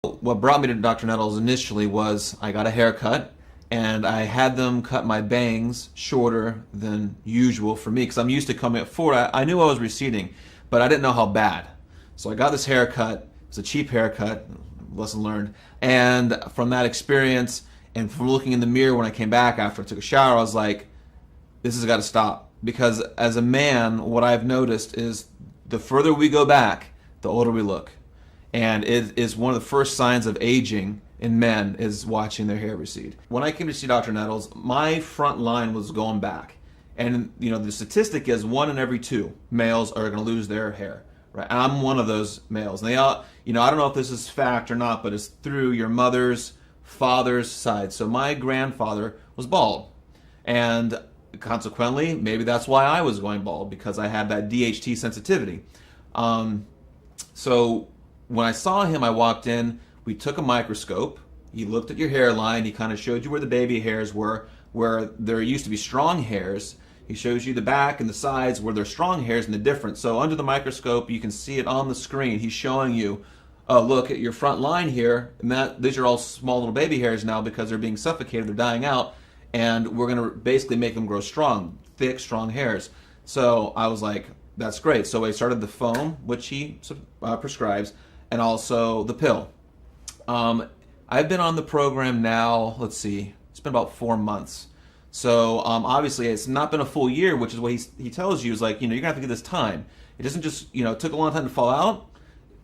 What brought me to Dr. Nettles initially was I got a haircut and I had them cut my bangs shorter than usual for me because I'm used to coming at 4. I knew I was receding, but I didn't know how bad. So I got this haircut. It's a cheap haircut, lesson learned. And from that experience and from looking in the mirror when I came back after I took a shower, I was like, this has got to stop. Because as a man, what I've noticed is the further we go back, the older we look. And it is one of the first signs of aging in men is watching their hair recede. When I came to see Dr. Nettles, my front line was going back. And the statistic is 1 in every 2 males are going to lose their hair. Right? And I'm one of those males. And they all, I don't know if this is fact or not, but it's through your mother's father's side. So my grandfather was bald. And consequently, maybe that's why I was going bald, because I had that DHT sensitivity. So when I saw him, I walked in, we took a microscope, he looked at your hairline, he kind of showed you where the baby hairs were, where there used to be strong hairs. He shows you the back and the sides where there's strong hairs and the difference. So under the microscope, you can see it on the screen. He's showing you, look at your front line here, and these are all small little baby hairs now because they're being suffocated, they're dying out, and we're going to basically make them grow strong, thick, strong hairs. So I was like, that's great. So I started the foam, which he prescribes, and also the pill. I've been on the program now, let's see, it's been about 4 months. So obviously it's not been a full year, which is what he tells you is like, you're going to have to give this time. It doesn't just, it took a long time to fall out.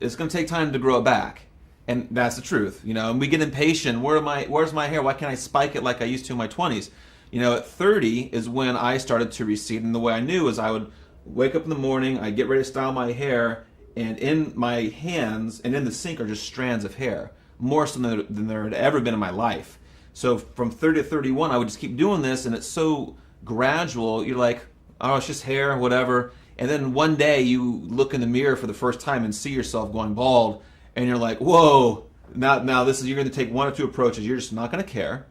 It's going to take time to grow it back. And that's the truth, and we get impatient. Where's my hair? Why can't I spike it like I used to in my 20s? At 30 is when I started to recede. And the way I knew is I would wake up in the morning, I'd get ready to style my hair, and in my hands and in the sink are just strands of hair, more so than there had ever been in my life. So from 30 to 31, I would just keep doing this, and it's so gradual. You're like, oh, it's just hair, whatever. And then one day you look in the mirror for the first time and see yourself going bald, and you're like, whoa, now you're going to take 1 or 2 approaches. You're just not going to care.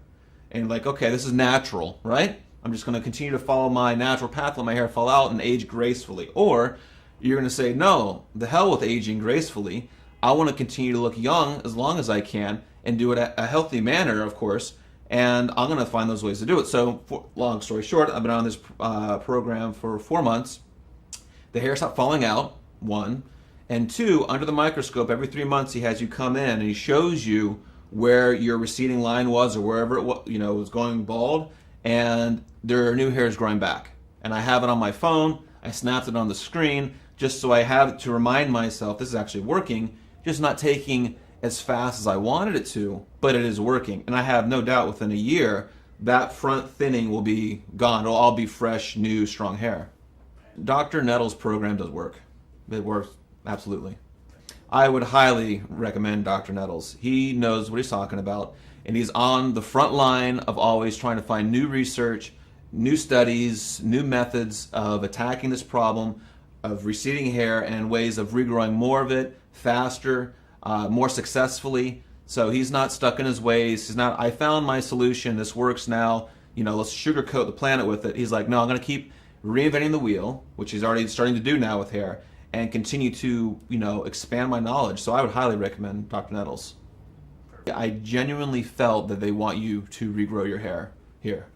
And you're like, okay, this is natural, right? I'm just going to continue to follow my natural path, let my hair fall out and age gracefully. Or you're going to say, no, the hell with aging gracefully. I want to continue to look young as long as I can and do it a healthy manner, of course, and I'm going to find those ways to do it. So, long story short, I've been on this program for 4 months. The hair stopped falling out, 1. And 2, under the microscope, every 3 months he has you come in and he shows you where your receding line was or wherever it was going bald, and there are new hairs growing back. And I have it on my phone. I snapped it on the screen just so I have to remind myself this is actually working, just not taking as fast as I wanted it to, but it is working. And I have no doubt within a year that front thinning will be gone. It'll all be fresh, new, strong hair. Dr. Nettles' program does work. It works absolutely. I would highly recommend Dr. Nettles. He knows what he's talking about, and he's on the front line of always trying to find new research, new studies, new methods of attacking this problem of receding hair and ways of regrowing more of it faster, more successfully. So he's not stuck in his ways. He's not, I found my solution, this works now, let's sugarcoat the planet with it. He's like, no, I'm going to keep reinventing the wheel, which he's already starting to do now with hair, and continue to, expand my knowledge. So I would highly recommend Dr. Nettles. I genuinely felt that they want you to regrow your hair here.